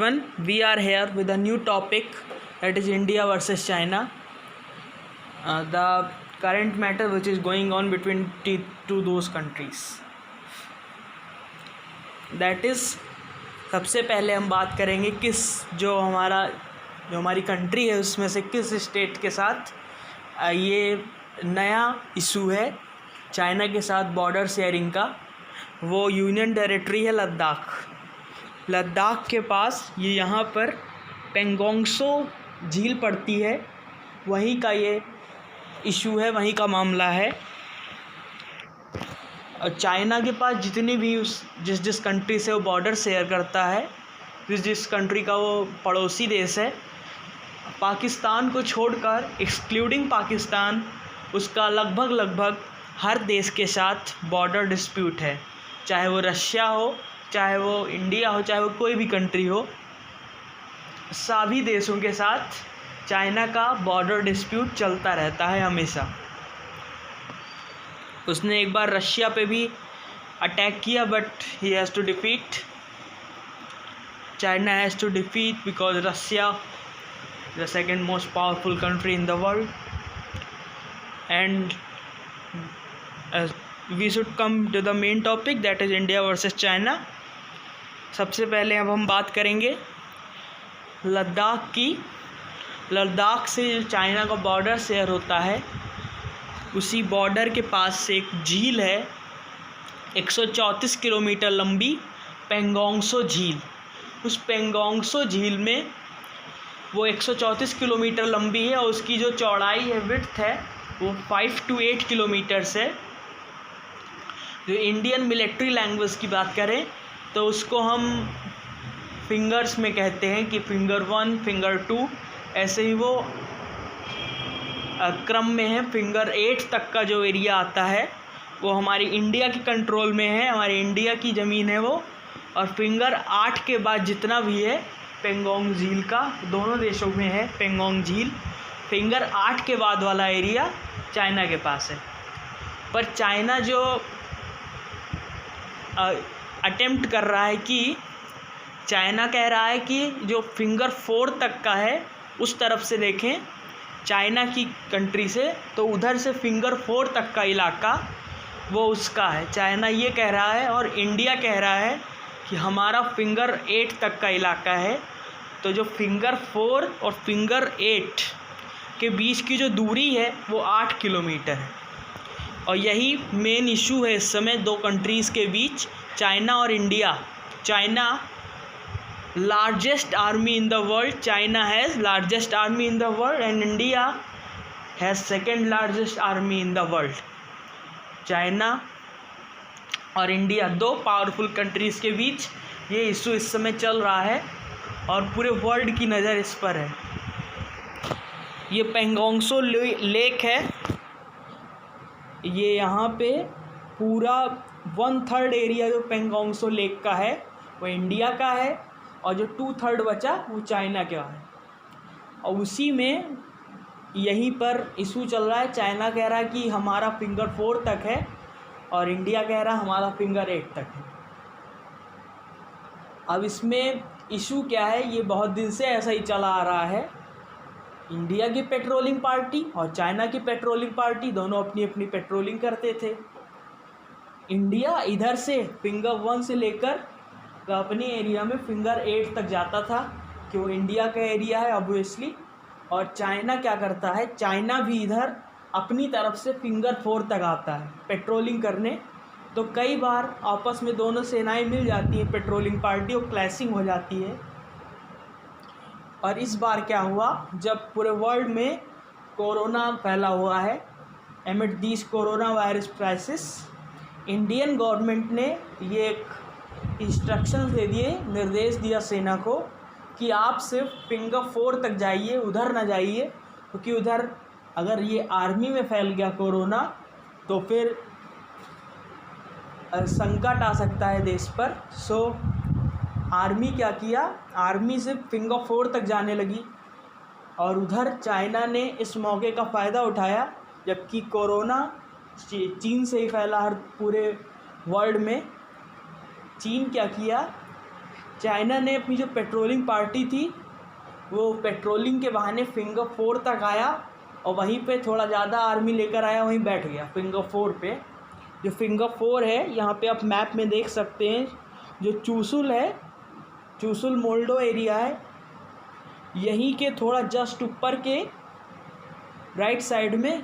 everyone, we are here with a new topic, that is India versus China. The current matter which is going on between those countries. That is, सबसे पहले हम बात करेंगे जो हमारी country है उसमें से किस स्टेट के साथ ये नया इशू है चाइना के साथ बॉर्डर शेयरिंग का। वो यूनियन टेरिटरी है लद्दाख के पास। ये यहाँ पर पेंगोंगसो झील पड़ती है, वहीं का ये इशू है, वहीं का मामला है। और चाइना के पास जितनी भी जिस कंट्री से वो बॉर्डर शेयर करता है, जिस कंट्री का वो पड़ोसी देश है, पाकिस्तान को छोड़कर एक्सक्लूडिंग पाकिस्तान, उसका लगभग हर देश के साथ बॉर्डर डिस्प्यूट है। चाहे वो रशिया हो, चाहे वो इंडिया हो, चाहे वो कोई भी कंट्री हो, सभी देशों के साथ चाइना का बॉर्डर डिस्प्यूट चलता रहता है हमेशा। उसने एक बार रशिया पे भी अटैक किया, but he has to defeat, China has to defeat because Russia the second most powerful country in the world. And we should come to the main topic, that is India versus China. सबसे पहले अब हम बात करेंगे लद्दाख की। लद्दाख से जो China का बॉर्डर शेयर होता है, उसी बॉर्डर के पास से एक झील है 134 किलोमीटर लंबी, पेंगोंगसो झील। उस पेंगोंगसो झील में वो 134 किलोमीटर लंबी है और उसकी जो चौड़ाई है, विड्थ है, वो 5 to 8 किलोमीटर्स है। जो इंडियन मिलिट्री लैंग्वेज की बात करें तो उसको हम फिंगर्स में कहते हैं कि फिंगर 1, फिंगर 2, ऐसे ही वो क्रम में है। फिंगर 8 तक का जो एरिया आता है वो हमारी इंडिया के कंट्रोल में है, हमारी इंडिया की ज़मीन है वो। और फिंगर 8 के बाद जितना भी है पेंगोंग झील का, दोनों देशों में है पेंगोंग झील। फिंगर 8 के बाद वाला एरिया चाइना के पास है। पर चाइना जो अटेम्प्ट कर रहा है कि चाइना कह रहा है कि जो फिंगर 4 तक का है उस तरफ से देखें चाइना की कंट्री से, तो उधर से फिंगर 4 तक का इलाका वो उसका है, चाइना ये कह रहा है। और इंडिया कह रहा है कि हमारा फिंगर 8 तक का इलाका है। तो जो फिंगर 4 और फिंगर 8 के बीच की जो दूरी है वो 8 किलोमीटर है। और यही मेन इशू है इस समय दो कंट्रीज़ के बीच, चाइना और India. China largest army in the world, China has largest army in the world and India has second largest army in the world। China और इंडिया दो पावरफुल कंट्रीज़ के बीच ये इशू इस समय चल रहा है और पूरे वर्ल्ड की नज़र इस पर है। ये पेंगोंगसो लेक है, ये यहाँ पे पूरा 1/3 एरिया जो पेंगोंगसो लेक का है वो इंडिया का है और जो 2/3 बचा वो चाइना का है। और उसी में यहीं पर इशू चल रहा है। चाइना कह रहा है कि हमारा फिंगर 4 तक है और इंडिया कह रहा है हमारा फिंगर 8 तक है। अब इसमें इशू क्या है, ये बहुत दिन से ऐसा ही चला आ रहा है। इंडिया की पेट्रोलिंग पार्टी और चाइना की पेट्रोलिंग पार्टी दोनों अपनी अपनी पेट्रोलिंग करते थे। इंडिया इधर से फिंगर 1 से लेकर अपनी एरिया में फिंगर 8 तक जाता था कि वो इंडिया का एरिया है ऑब्वियसली। और चाइना क्या करता है, चाइना भी इधर अपनी तरफ से फिंगर 4 तक आता है पेट्रोलिंग करने। तो कई बार आपस में दोनों सेनाएं मिल जाती हैं, पेट्रोलिंग पार्टी, और क्लैशिंग हो जाती है। और इस बार क्या हुआ, जब पूरे वर्ल्ड में कोरोना फैला हुआ है, एमिड this corona virus crisis, Indian government ने ये एक इंस्ट्रक्शंस दे दिए, निर्देश दिया सेना को कि आप सिर्फ फिंगर 4 तक जाइए, उधर ना जाइए, क्योंकि उधर अगर ये आर्मी में फैल गया कोरोना तो फिर संकट आ सकता है देश पर। सो आर्मी क्या किया, आर्मी सिर्फ फिंगर 4 तक जाने लगी और उधर चाइना ने इस मौके का फ़ायदा उठाया। जबकि कोरोना चीन से ही फैला हर पूरे वर्ल्ड में। चीन क्या किया, चाइना ने अपनी जो पेट्रोलिंग पार्टी थी वो पेट्रोलिंग के बहाने फिंगर 4 तक आया और वहीं पे थोड़ा ज़्यादा आर्मी लेकर आया, वहीं बैठ गया फिंगर 4 पे। जो फिंगर 4 है यहाँ पे आप मैप में देख सकते हैं, जो चूसुल है, चूसुल मोल्डो एरिया है, यहीं के थोड़ा जस्ट ऊपर के राइट साइड में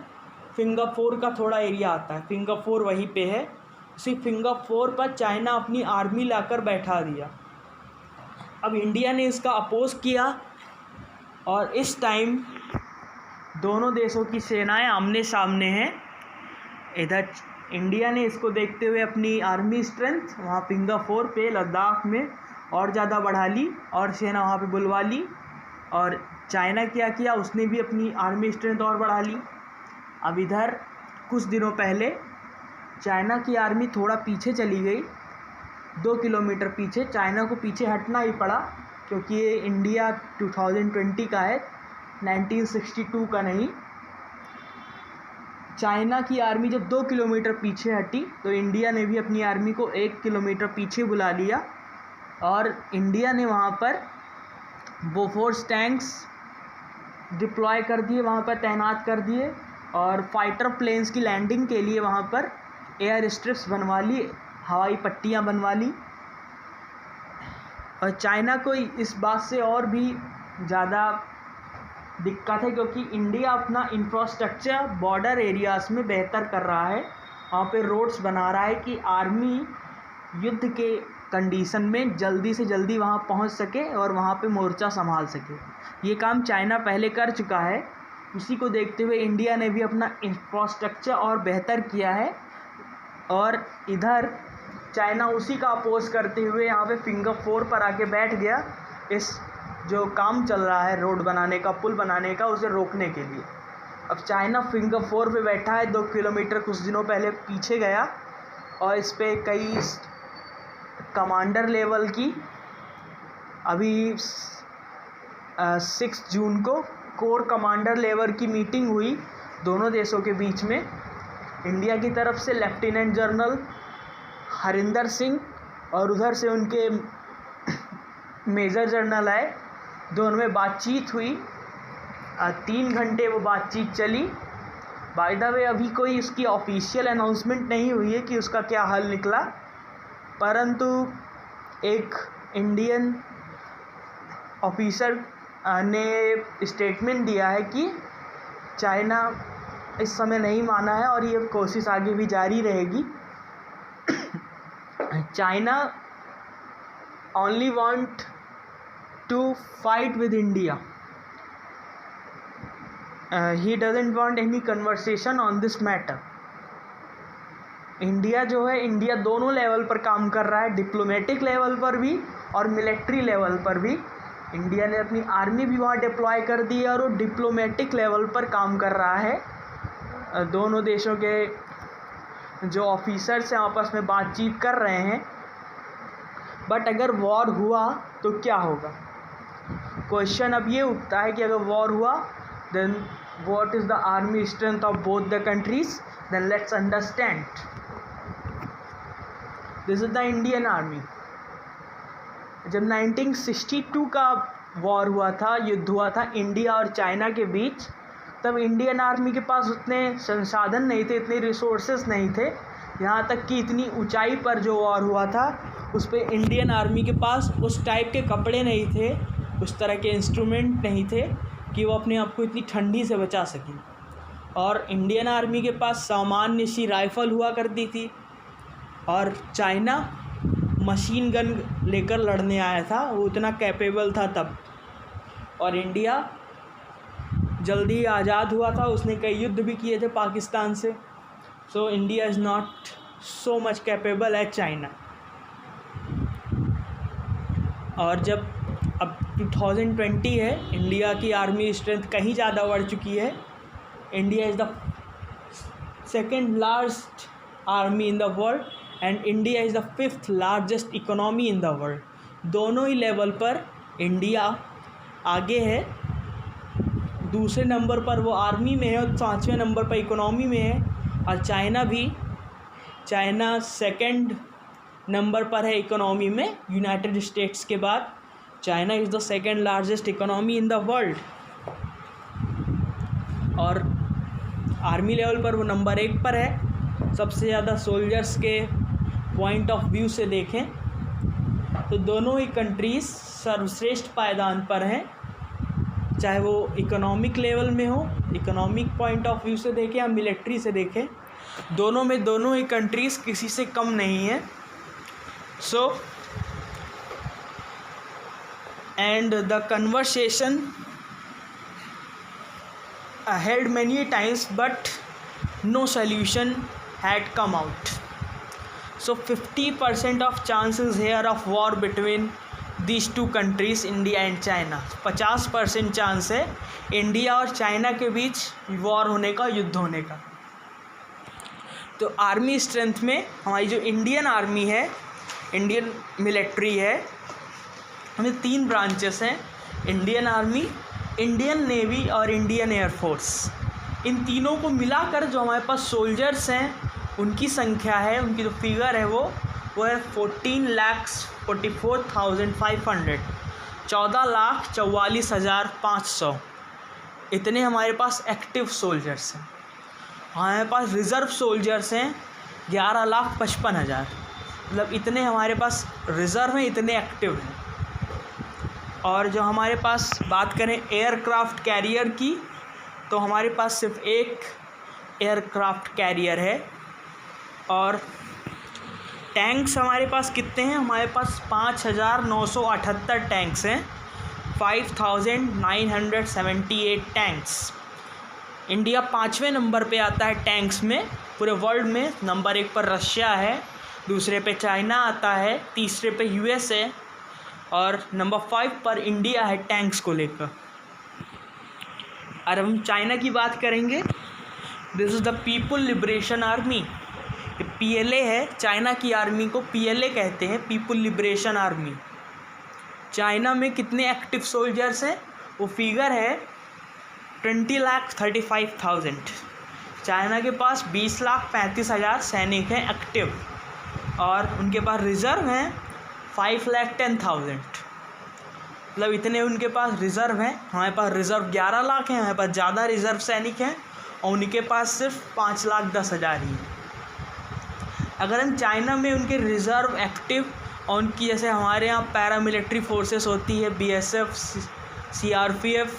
फिंगर 4 का थोड़ा एरिया आता है। फिंगर 4 वहीं पे है। उसी फिंगर 4 पर चाइना अपनी आर्मी लाकर बैठा दिया। अब इंडिया ने इसका अपोज किया और इस टाइम दोनों देशों की सेनाएं आमने सामने हैं। इधर इंडिया ने इसको देखते हुए अपनी आर्मी स्ट्रेंथ वहाँ फिंगर 4 पे लद्दाख में और ज़्यादा बढ़ा ली और सेना वहाँ पे बुलवा ली। और चाइना क्या किया, उसने भी अपनी आर्मी स्ट्रेंथ और बढ़ा ली। अब इधर कुछ दिनों पहले चाइना की आर्मी थोड़ा पीछे चली गई, 2 किलोमीटर पीछे। चाइना को पीछे हटना ही पड़ा क्योंकि ये इंडिया 2020 का है, 1962 का नहीं। चाइना की आर्मी जब 2 किलोमीटर पीछे हटी तो इंडिया ने भी अपनी आर्मी को 1 किलोमीटर पीछे बुला लिया और इंडिया ने वहाँ पर बोफोर्स टैंक्स डिप्लॉय कर दिए, वहाँ पर तैनात कर दिए और फाइटर प्लेन्स की लैंडिंग के लिए वहाँ पर एयर स्ट्रिप्स बनवा ली, हवाई पट्टियाँ बनवा ली। और चाइना को इस बात से और भी ज़्यादा दिक्कत है क्योंकि इंडिया अपना इंफ्रास्ट्रक्चर बॉर्डर एरियाज़ में बेहतर कर रहा है, वहाँ पे रोड्स बना रहा है कि आर्मी युद्ध के कंडीशन में जल्दी से जल्दी वहाँ पहुँच सके और वहाँ पे मोर्चा संभाल सके। ये काम चाइना पहले कर चुका है। उसी को देखते हुए इंडिया ने भी अपना इंफ्रास्ट्रक्चर और बेहतर किया है और इधर चाइना उसी का अपोज करते हुए यहाँ पे फिंगर 4 पर आके बैठ गया, इस जो काम चल रहा है रोड बनाने का, पुल बनाने का, उसे रोकने के लिए। अब चाइना फिंगर 4 पे बैठा है, 2 किलोमीटर कुछ दिनों पहले पीछे गया और इस पे कई कमांडर लेवल की अभी 6 जून को कोर कमांडर लेवल की मीटिंग हुई दोनों देशों के बीच में। इंडिया की तरफ से लेफ्टिनेंट जनरल हरिंदर सिंह और उधर से उनके मेजर जनरल आए, दोनों में बातचीत हुई। 3 घंटे वो बातचीत चली। बाय द वे अभी कोई इसकी ऑफिशियल अनाउंसमेंट नहीं हुई है कि उसका क्या हल निकला, परंतु एक इंडियन ऑफिसर ने स्टेटमेंट दिया है कि चाइना इस समय नहीं माना है और ये कोशिश आगे भी जारी रहेगी। China only want to fight with India. He doesn't want any conversation on this matter. India जो है, इंडिया दोनों लेवल पर काम कर रहा है, डिप्लोमेटिक लेवल पर भी और मिलिट्री लेवल पर भी। इंडिया ने अपनी आर्मी भी वहाँ डिप्लॉय कर दी है और वो डिप्लोमेटिक लेवल पर काम कर रहा है। दोनों देशों के जो ऑफिसर्स हैं आपस में बातचीत कर रहे हैं। बट अगर वॉर हुआ तो क्या होगा? क्वेश्चन अब ये उठता है कि अगर वॉर हुआ then what is the army strength of both the countries? Then let's understand. This is the Indian army. जब 1962 का वॉर हुआ था, युद्ध हुआ था इंडिया और चाइना के बीच, तब इंडियन आर्मी के पास उतने संसाधन नहीं थे, इतने रिसोर्सेस नहीं थे। यहाँ तक कि इतनी ऊंचाई पर जो वॉर हुआ था उस पर इंडियन आर्मी के पास उस टाइप के कपड़े नहीं थे, उस तरह के इंस्ट्रूमेंट नहीं थे कि वो अपने आप को इतनी ठंडी से बचा सकें। और इंडियन आर्मी के पास सामान्य सी राइफ़ल हुआ करती थी और चाइना मशीन गन लेकर लड़ने आया था, वो इतना कैपेबल था तब। और इंडिया जल्दी आज़ाद हुआ था, उसने कई युद्ध भी किए थे पाकिस्तान से। So India is not so much capable as China. और जब अब 2020 है, इंडिया की आर्मी स्ट्रेंथ कहीं ज़्यादा बढ़ चुकी है। India is the second largest army in the world and India is the 5th largest economy in the world. दोनों ही लेवल पर इंडिया आगे है। दूसरे नंबर पर वो आर्मी में है और 5वें नंबर पर इकोनॉमी में है। और चाइना भी, चाइना सेकंड नंबर पर है इकोनॉमी में यूनाइटेड स्टेट्स के बाद। China is the second largest economy in the world. और आर्मी लेवल पर वो नंबर 1 पर है। सबसे ज़्यादा सोल्जर्स के पॉइंट ऑफ व्यू से देखें तो दोनों ही कंट्रीज़ सर्वश्रेष्ठ पायदान पर हैं, चाहे वो इकोनॉमिक लेवल में हो, इकोनॉमिक पॉइंट ऑफ व्यू से देखें या मिलिट्री से देखें, दोनों ही कंट्रीज़ किसी से कम नहीं है। So and the conversation held many times but no solution had come out. So 50% of chances here of war between these two countries, India and China. 50% chance है इंडिया और चाइना के बीच वॉर होने का, युद्ध होने का। तो आर्मी स्ट्रेंथ में हमारी जो इंडियन आर्मी है, इंडियन मिलिट्री है, हमें 3 ब्रांचेस हैं, इंडियन आर्मी, इंडियन नेवी और इंडियन एयरफोर्स। इन तीनों को मिलाकर जो हमारे पास सोल्जर्स हैं उनकी संख्या है, उनकी जो फिगर है वो है 14,44,500, 14,44,500। इतने हमारे पास एक्टिव सोल्जर्स हैं। हमारे पास रिज़र्व सोल्जर्स हैं 11,55,000। मतलब इतने हमारे पास रिज़र्व हैं, इतने एक्टिव हैं। और जो हमारे पास बात करें एयरक्राफ्ट कैरियर की, तो हमारे पास सिर्फ एक एयरक्राफ्ट कैरियर है। और टैंक्स हमारे पास कितने हैं? हमारे पास 5,978 टैंक्स हैं, 5,978 टैंक्स। इंडिया 5वें नंबर पे आता है टैंक्स में पूरे वर्ल्ड में। नंबर 1 पर रशिया है, दूसरे पे चाइना आता है, तीसरे पे यूएस है और नंबर 5 पर इंडिया है टैंक्स को लेकर। और हम चाइना की बात करेंगे, this is the people liberation army. PLA है, चाइना की आर्मी को PLA कहते हैं, पीपल लिबरेशन आर्मी। चाइना में कितने एक्टिव सोल्जर्स हैं? वो फिगर है 20,35,000। चाइना के पास 20,35,000 सैनिक हैं एक्टिव, और उनके पास रिज़र्व हैं 5,10,000। मतलब इतने उनके पास रिज़र्व हैं। हमारे पास रिज़र्व 11 लाख हैं, हमारे पास ज़्यादा रिज़र्व सैनिक हैं, और उनके पास सिर्फ 5,10,000 ही हैं। अगर हम चाइना में उनके रिज़र्व एक्टिव और उनकी, जैसे हमारे यहाँ पैरामिलिट्री फोर्सेस होती है, BSF, CRPF,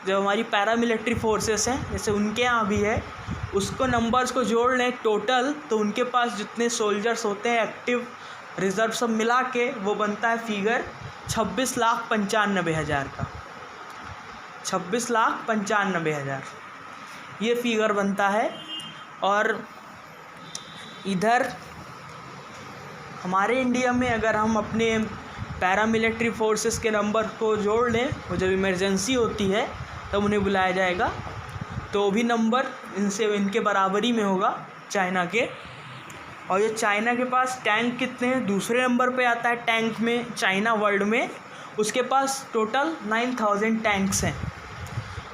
जो हमारी पैरामिलिट्री फोर्सेस हैं, जैसे उनके यहाँ भी है, उसको नंबर्स को जोड़ लें टोटल, तो उनके पास जितने सोल्जर्स होते हैं एक्टिव, रिज़र्व सब मिला के, वो बनता है फिगर 26,95,000 का। 26,95,000 ये फिगर बनता है। और इधर हमारे इंडिया में अगर हम अपने पैरामिलिट्री फोर्सेस के नंबर को जोड़ लें, वो जब इमरजेंसी होती है तब उन्हें बुलाया जाएगा, तो भी नंबर इनके बराबरी में होगा चाइना के। और ये चाइना के पास टैंक कितने हैं? दूसरे नंबर पे आता है टैंक में चाइना वर्ल्ड में, उसके पास टोटल 9,000 टैंक्स हैं।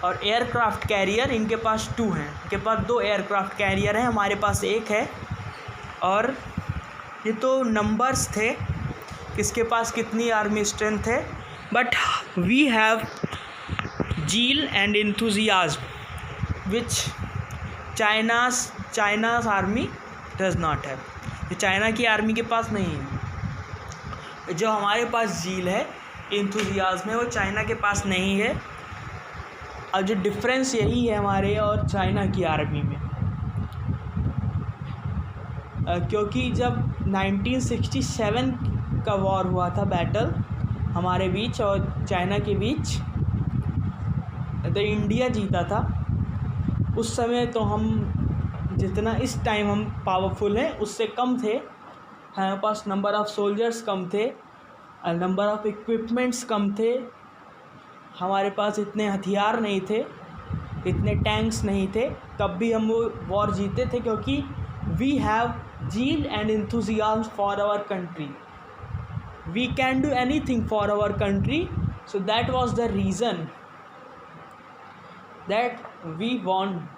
और एयरक्राफ्ट कैरियर इनके पास 2 हैं, इनके पास 2 एयरक्राफ्ट कैरियर हैं, हमारे पास 1 है। और ये तो नंबर्स थे किसके पास कितनी आर्मी स्ट्रेंथ है, but we have zeal and enthusiasm which China's army does not have. ये चाइना की आर्मी के पास नहीं है। जो हमारे पास जील है, इंथुजियाज्म है, वो चाइना के पास नहीं है। अब जो डिफरेंस यही है हमारे और चाइना की आर्मी में, क्योंकि जब 1967 का वॉर हुआ था, बैटल हमारे बीच और चाइना के बीच, तो इंडिया जीता था। उस समय तो हम जितना इस टाइम हम पावरफुल हैं उससे कम थे। हमारे पास नंबर ऑफ़ सोल्जर्स कम थे, नंबर ऑफ़ इक्विपमेंट्स कम थे, हमारे पास इतने हथियार नहीं थे, इतने टैंक्स नहीं थे, तब भी हम वो वॉर जीते थे, क्योंकि we have zeal and enthusiasm for our country. We can do anything for our country. So that was the reason that we won.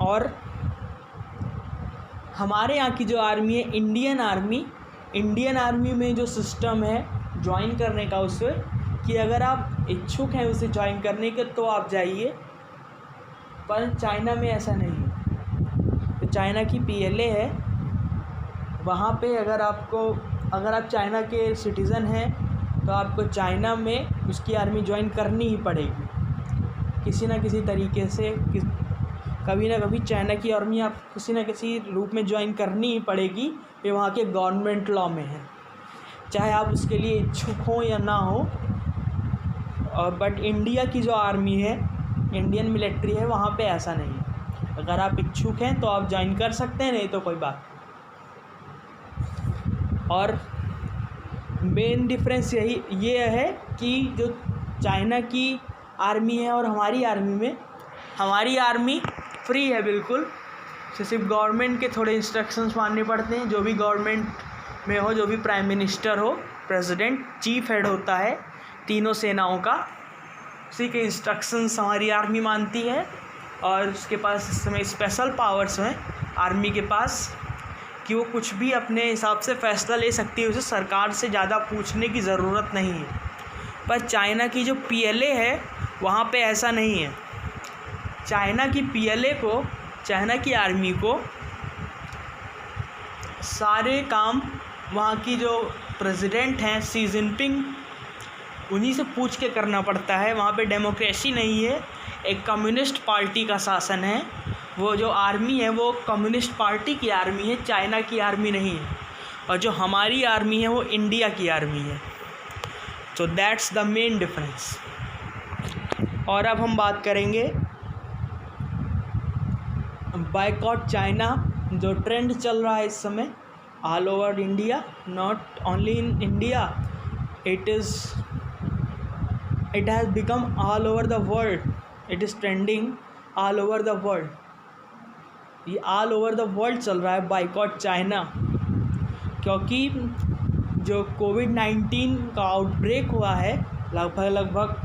और हमारे यहाँ की जो आर्मी है इंडियन आर्मी में जो सिस्टम है ज्वाइन करने का उससे, कि अगर आप इच्छुक हैं उसे ज्वाइन करने के तो आप जाइए, पर चाइना में ऐसा नहीं है। तो चाइना की PLA है, वहाँ पे अगर आप चाइना के सिटीज़न हैं तो आपको चाइना में उसकी आर्मी ज्वाइन करनी ही पड़ेगी किसी ना किसी तरीके से। कभी ना कभी चाइना की आर्मी आप किसी ना किसी रूप में ज्वाइन करनी ही पड़ेगी, ये वहाँ के गवर्नमेंट लॉ में है, चाहे आप उसके लिए इच्छुक हों या ना हो। बट इंडिया की जो आर्मी है, इंडियन मिलिट्री है, वहाँ पे ऐसा नहीं है। अगर आप इच्छुक हैं तो आप ज्वाइन कर सकते हैं, नहीं तो कोई बात। और मेन डिफरेंस ये है कि जो चाइना की आर्मी है और हमारी आर्मी में, हमारी आर्मी फ्री है बिल्कुल, सिर्फ गवर्नमेंट के थोड़े इंस्ट्रक्शंस मानने पड़ते हैं। जो भी गवर्नमेंट में हो, जो भी प्राइम मिनिस्टर हो, प्रेसिडेंट, चीफ हेड होता है तीनों सेनाओं का, उसी के इंस्ट्रक्शंस हमारी आर्मी मानती है। और उसके पास इस समय स्पेशल पावर्स हैं आर्मी के पास कि वो कुछ भी अपने हिसाब से फ़ैसला ले सकती है, उसे सरकार से ज़्यादा पूछने की ज़रूरत नहीं है। पर चाइना की जो PLA है वहाँ पे ऐसा नहीं है। चाइना की PLA को, चाइना की आर्मी को सारे काम वहाँ की जो प्रेसिडेंट हैं शी जिनपिंग, उन्हीं से पूछ के करना पड़ता है। वहाँ पे डेमोक्रेसी नहीं है, एक कम्युनिस्ट पार्टी का शासन है। वो जो आर्मी है वो कम्युनिस्ट पार्टी की आर्मी है, चाइना की आर्मी नहीं है। और जो हमारी आर्मी है वो इंडिया की आर्मी है। तो दैट्स द मेन डिफरेंस। और अब हम बात करेंगे बायकॉट चाइना, जो ट्रेंड चल रहा है इस समय all over India, not only in India, it has become all over the world, it is trending all over the world. ये ऑल ओवर द वर्ल्ड चल रहा है बायकॉट चाइना, क्योंकि जो कोविड-19 का आउटब्रेक हुआ है, लगभग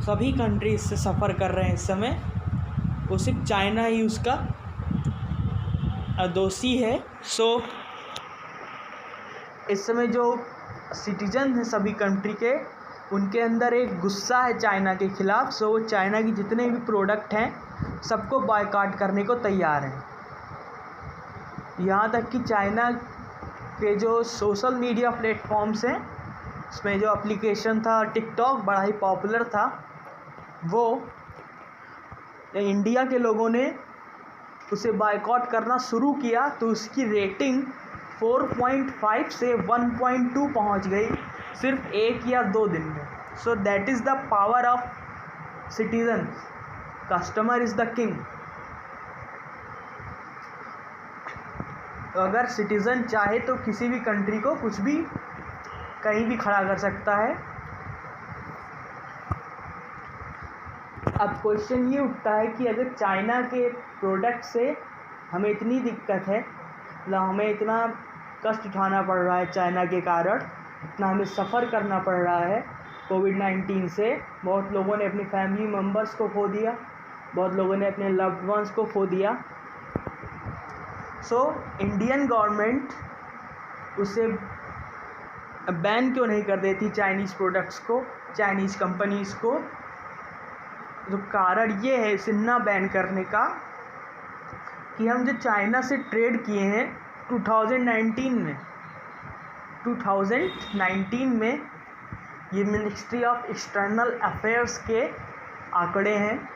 सभी कंट्रीज से सफ़र कर रहे हैं इस समय, वो सिर्फ चाइना ही उसका दोषी है। सो इस समय जो सिटीजन हैं सभी कंट्री के, उनके अंदर एक गुस्सा है चाइना के ख़िलाफ़। सो वो चाइना की जितने भी प्रोडक्ट हैं सबको बायकॉट करने को तैयार हैं। यहाँ तक कि चाइना के जो सोशल मीडिया प्लेटफॉर्म्स हैं, उसमें जो एप्लीकेशन था टिकटॉक, बड़ा ही पॉपुलर था, वो इंडिया के लोगों ने उसे बायकॉट करना शुरू किया तो उसकी रेटिंग 4.5 से 1.2 पहुँच गई सिर्फ 1 या 2 दिन में। सो that is the power of citizen, customer is the king. अगर सिटीज़न चाहे तो किसी भी कंट्री को कुछ भी कहीं भी खड़ा कर सकता है। अब क्वेश्चन ये उठता है कि अगर चाइना के प्रोडक्ट से हमें इतनी दिक्कत है, मतलब हमें इतना कष्ट उठाना पड़ रहा है चाइना के कारण, इतना हमें सफ़र करना पड़ रहा है कोविड-19 से, बहुत लोगों ने अपनी फैमिली मेम्बर्स को खो दिया, बहुत लोगों ने अपने लव्ड वंस को खो दिया। सो इंडियन गवर्नमेंट उसे बैन क्यों नहीं कर देती चाइनीज़ प्रोडक्ट्स को, चाइनीज़ कंपनीज़ को? जो कारण ये है इसे ना बैन करने का कि हम जो चाइना से ट्रेड किए हैं 2019 में, ये मिनिस्ट्री ऑफ एक्सटर्नल अफेयर्स के आंकड़े हैं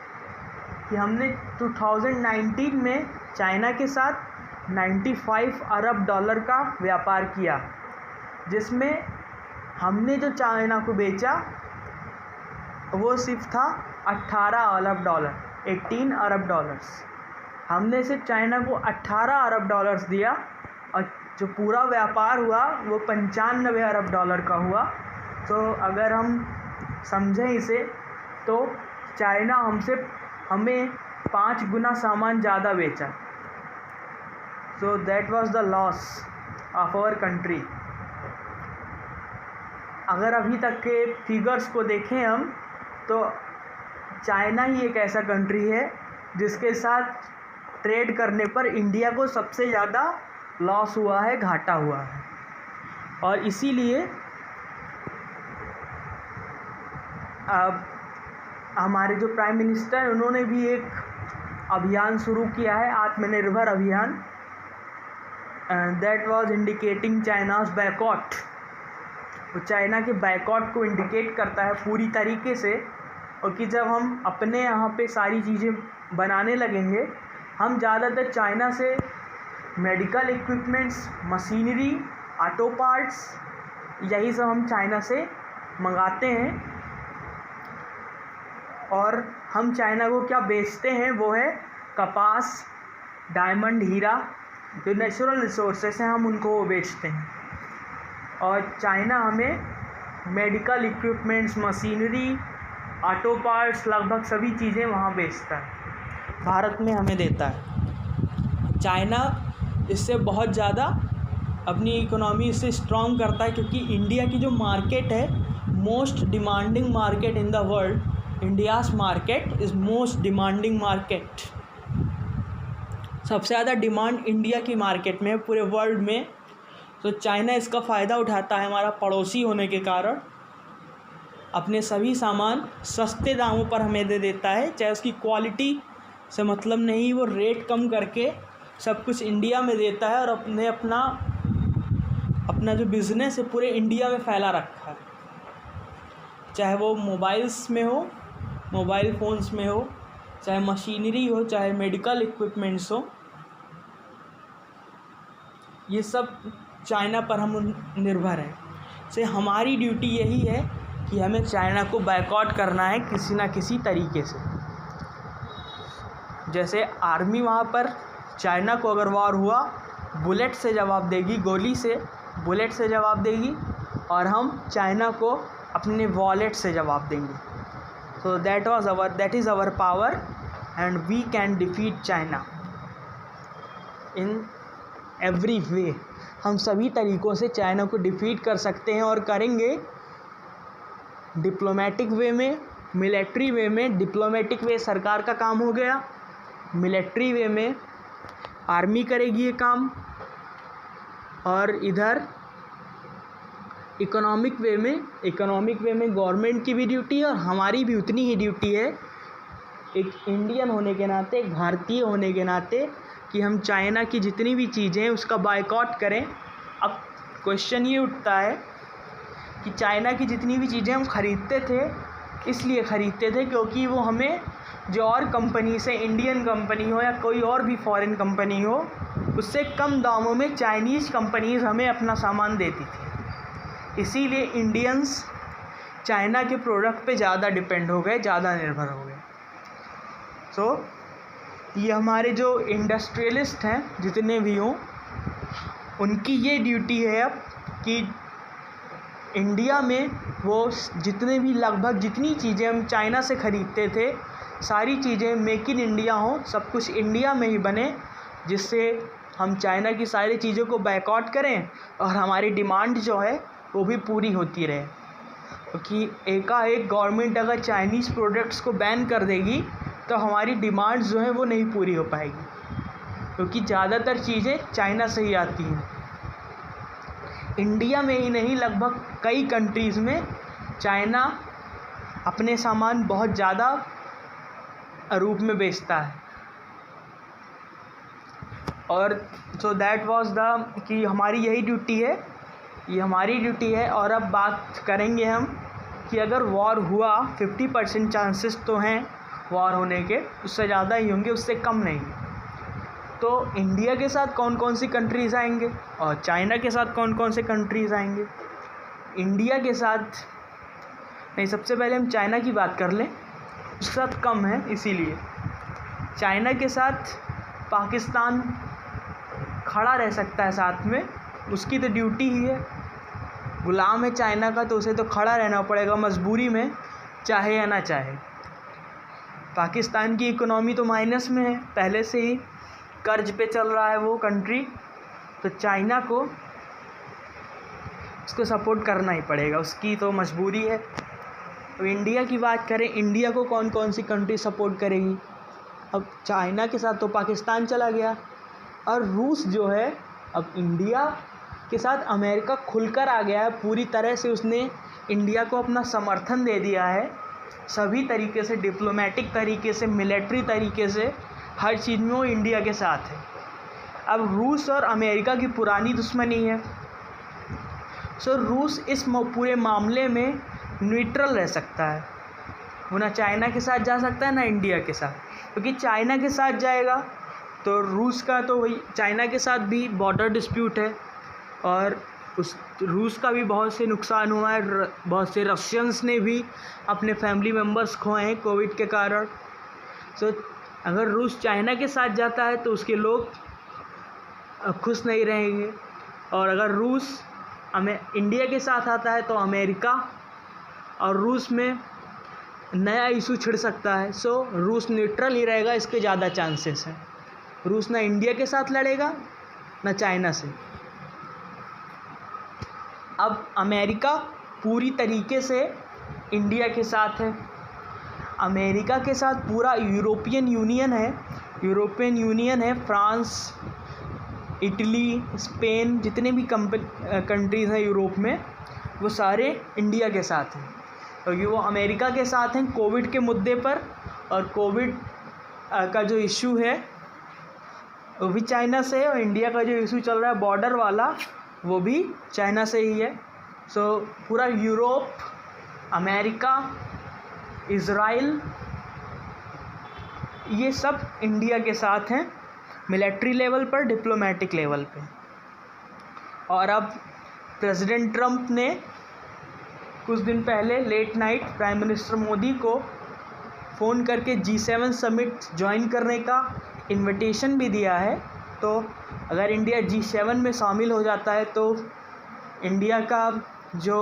कि हमने 2019 में चाइना के साथ 95 अरब डॉलर का व्यापार किया, जिसमें हमने जो चाइना को बेचा वो सिर्फ था 18 अरब डॉलर, 18 अरब डॉलर्स। हमने सिर्फ चाइना को 18 अरब डॉलर्स दिया और जो पूरा व्यापार हुआ वो 95 अरब डॉलर का हुआ। तो अगर हम समझें इसे तो चाइना हमें 5 गुना सामान ज़्यादा बेचा। So that was the loss of our country. अगर अभी तक के फिगर्स को देखें हम तो चाइना ही एक ऐसा कंट्री है जिसके साथ ट्रेड करने पर इंडिया को सबसे ज़्यादा लॉस हुआ है, घाटा हुआ है। और इसीलिए अब हमारे जो प्राइम मिनिस्टर हैं उन्होंने भी एक अभियान शुरू किया है, Atmanirbhar Abhiyan, that was indicating China's backout. तो चाइना के बैकआउट को इंडिकेट करता है पूरी तरीके से, और कि जब हम अपने यहाँ पे सारी चीज़ें बनाने लगेंगे, हम ज़्यादातर चाइना से medical equipments, machinery, auto parts, यही सब हम चाइना से मंगाते हैं। और हम चाइना को क्या बेचते हैं, वो है कपास, डायमंड, हीरा, जो नेचुरल रिसोर्सेस हैं हम उनको वो बेचते हैं। और चाइना हमें medical equipments, machinery, auto parts, लगभग सभी चीज़ें वहाँ बेचता है, भारत में हमें देता है। चाइना इससे बहुत ज़्यादा अपनी इकोनॉमी इससे स्ट्रॉन्ग करता है, क्योंकि इंडिया की जो मार्केट है, most demanding market in the world, India's market is most demanding market. सबसे ज़्यादा डिमांड इंडिया की मार्केट में है पूरे वर्ल्ड में। तो चाइना इसका फ़ायदा उठाता है, हमारा पड़ोसी होने के कारण अपने सभी सामान सस्ते दामों पर हमें दे देता है, चाहे उसकी क्वालिटी से मतलब नहीं, वो रेट कम करके सब कुछ इंडिया में देता है, और अपना जो बिज़नेस है पूरे इंडिया में फैला रखा है, चाहे वो मोबाइल्स में हो, मोबाइल फ़ोन्स में हो, चाहे मशीनरी हो, चाहे मेडिकल इक्विपमेंट्स हो, ये सब चाइना पर हम निर्भर हैं। से हमारी ड्यूटी यही है कि हमें चाइना को बायकॉट करना है किसी ना किसी तरीके से। जैसे आर्मी वहाँ पर चाइना को अगर वॉर हुआ, बुलेट से जवाब देगी, गोली से, बुलेट से जवाब देगी, और हम चाइना को अपने वॉलेट से जवाब देंगे। So that is our power, and we can defeat China in every way. हम सभी तरीक़ों से चाइना को डिफीट कर सकते हैं, और करेंगे डिप्लोमेटिक वे में, मिलिट्री वे में। डिप्लोमेटिक वे सरकार का काम हो गया, मिलिट्री वे में आर्मी करेगी ये काम, और इधर इकोनॉमिक वे में गवर्नमेंट की भी ड्यूटी है, और हमारी भी उतनी ही ड्यूटी है एक इंडियन होने के नाते, एक भारतीय होने के नाते, कि हम चाइना की जितनी भी चीज़ें हैं उसका बायकॉट करें। अब क्वेश्चन ये उठता है कि चाइना की जितनी भी चीज़ें हम ख़रीदते थे, इसलिए ख़रीदते थे क्योंकि वो हमें जो और कंपनी से, इंडियन कंपनी हो या कोई और भी फॉरेन कंपनी हो, उससे कम दामों में चाइनीज़ कंपनीज़ हमें अपना सामान देती थी। इसीलिए इंडियंस चाइना के प्रोडक्ट पे ज़्यादा डिपेंड हो गए, ज़्यादा निर्भर हो गए। सो ये हमारे जो इंडस्ट्रियलिस्ट हैं जितने भी हों, उनकी ये ड्यूटी है अब कि इंडिया में वो जितने भी लगभग जितनी चीज़ें हम चाइना से ख़रीदते थे, सारी चीज़ें मेक इन इंडिया हों, सब कुछ इंडिया में ही बने, जिससे हम चाइना की सारी चीज़ों को बायकॉट करें और हमारी डिमांड जो है वो भी पूरी होती रहे। क्योंकि एकाएक गवर्नमेंट अगर चाइनीज़ प्रोडक्ट्स को बैन कर देगी तो हमारी डिमांड्स जो हैं वो नहीं पूरी हो पाएगी, क्योंकि ज़्यादातर चीज़ें चाइना से ही आती हैं। इंडिया में ही नहीं, लगभग कई कंट्रीज़ में चाइना अपने सामान बहुत ज़्यादा रूप में बेचता है। और सो दैट वाज द कि हमारी यही ड्यूटी है, ये हमारी ड्यूटी है। और अब बात करेंगे हम कि अगर वॉर हुआ, 50% चांसेस तो हैं वॉर होने के, उससे ज़्यादा ही होंगे, उससे कम नहीं। तो इंडिया के साथ कौन कौन सी कंट्रीज़ आएंगे और चाइना के साथ कौन कौन से कंट्रीज़ आएंगे? इंडिया के साथ नहीं, सबसे पहले हम चाइना की बात कर लें, उसके साथ कम है। इसीलिए चाइना के साथ पाकिस्तान खड़ा रह सकता है साथ में, उसकी तो ड्यूटी ही है, गुलाम है चाइना का, तो उसे तो खड़ा रहना पड़ेगा मजबूरी में, चाहे या ना चाहे। पाकिस्तान की इकोनॉमी तो माइनस में है, पहले से ही कर्ज पे चल रहा है वो कंट्री, तो चाइना को उसको सपोर्ट करना ही पड़ेगा, उसकी तो मजबूरी है। तो इंडिया की बात करें, इंडिया को कौन कौन सी कंट्री सपोर्ट करेगी? अब चाइना के साथ तो पाकिस्तान चला गया, और रूस जो है अब इंडिया के साथ अमेरिका खुलकर आ गया है, पूरी तरह से उसने इंडिया को अपना समर्थन दे दिया है, सभी तरीके से, डिप्लोमेटिक तरीके से, मिलिट्री तरीके से, हर चीज़ में वो इंडिया के साथ है। अब रूस और अमेरिका की पुरानी दुश्मनी है, सो रूस इस पूरे मामले में न्यूट्रल रह सकता है, वो ना चाइना के साथ जा सकता है ना इंडिया के साथ, क्योंकि चाइना के साथ जाएगा तो रूस का तो वही, चाइना के साथ भी बॉर्डर डिस्प्यूट है और उस रूस का भी बहुत से नुकसान हुआ है, बहुत से रशियंस ने भी अपने फैमिली मेम्बर्स खोए हैं कोविड के कारण। सो अगर रूस चाइना के साथ जाता है तो उसके लोग खुश नहीं रहेंगे, और अगर रूस इंडिया के साथ आता है तो अमेरिका और रूस में नया इशू छिड़ सकता है। सो रूस न्यूट्रल ही रहेगा, इसके ज़्यादा चांसेस हैं। रूस ना इंडिया के साथ लड़ेगा ना चाइना से। अब अमेरिका पूरी तरीके से इंडिया के साथ है, अमेरिका के साथ पूरा यूरोपियन यूनियन है, फ्रांस, इटली, स्पेन, जितने भी कंट्रीज़ हैं यूरोप में, वो सारे इंडिया के साथ हैं, क्योंकि वो अमेरिका के साथ हैं कोविड के मुद्दे पर, और कोविड का जो इशू है वो भी चाइना से है, और इंडिया का जो इशू चल रहा है बॉर्डर वाला, वो भी चाइना से ही है। सो पूरा यूरोप, अमेरिका, इज़राइल, ये सब इंडिया के साथ हैं मिलिट्री लेवल पर, डिप्लोमेटिक लेवल पे। और अब प्रेसिडेंट ट्रंप ने कुछ दिन पहले late night prime minister Modi को फ़ोन करके G7 समिट ज्वाइन करने का इनविटेशन भी दिया है। तो अगर इंडिया G7 में शामिल हो जाता है तो इंडिया का जो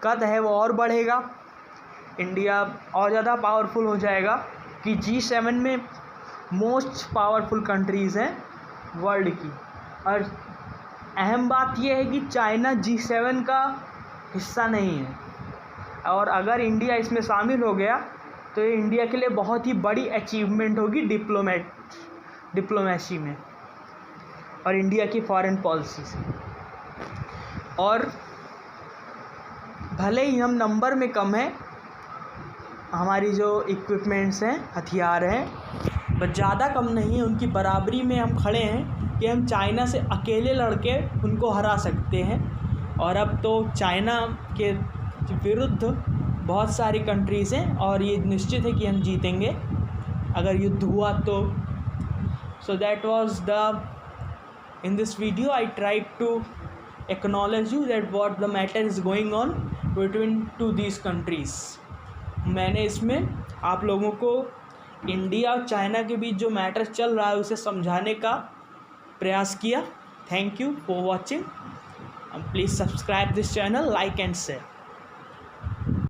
कद है वो और बढ़ेगा, इंडिया और ज़्यादा पावरफुल हो जाएगा, कि G7 में मोस्ट पावरफुल कंट्रीज़ हैं वर्ल्ड की। और अहम बात यह है कि चाइना G7 का हिस्सा नहीं है, और अगर इंडिया इसमें शामिल हो गया तो ये इंडिया के लिए बहुत ही बड़ी अचीवमेंट होगी डिप्लोमेसी में और इंडिया की फॉरेन पॉलिसी से। और भले ही हम नंबर में कम हैं, हमारी जो इक्विपमेंट्स हैं, हथियार हैं, बट ज़्यादा कम नहीं है, उनकी बराबरी में हम खड़े हैं कि हम चाइना से अकेले लड़के उनको हरा सकते हैं। और अब तो चाइना के विरुद्ध बहुत सारी कंट्रीज़ हैं और ये निश्चित है कि हम जीतेंगे अगर युद्ध हुआ तो। सो that was the in this video I tried to acknowledge you that what the matter is going on between to these countries। मैंने इसमें आप लोगों को इंडिया और चाइना के बीच जो मैटर चल रहा है उसे समझाने का प्रयास किया। Thank you for watching. Please subscribe this channel, like and share.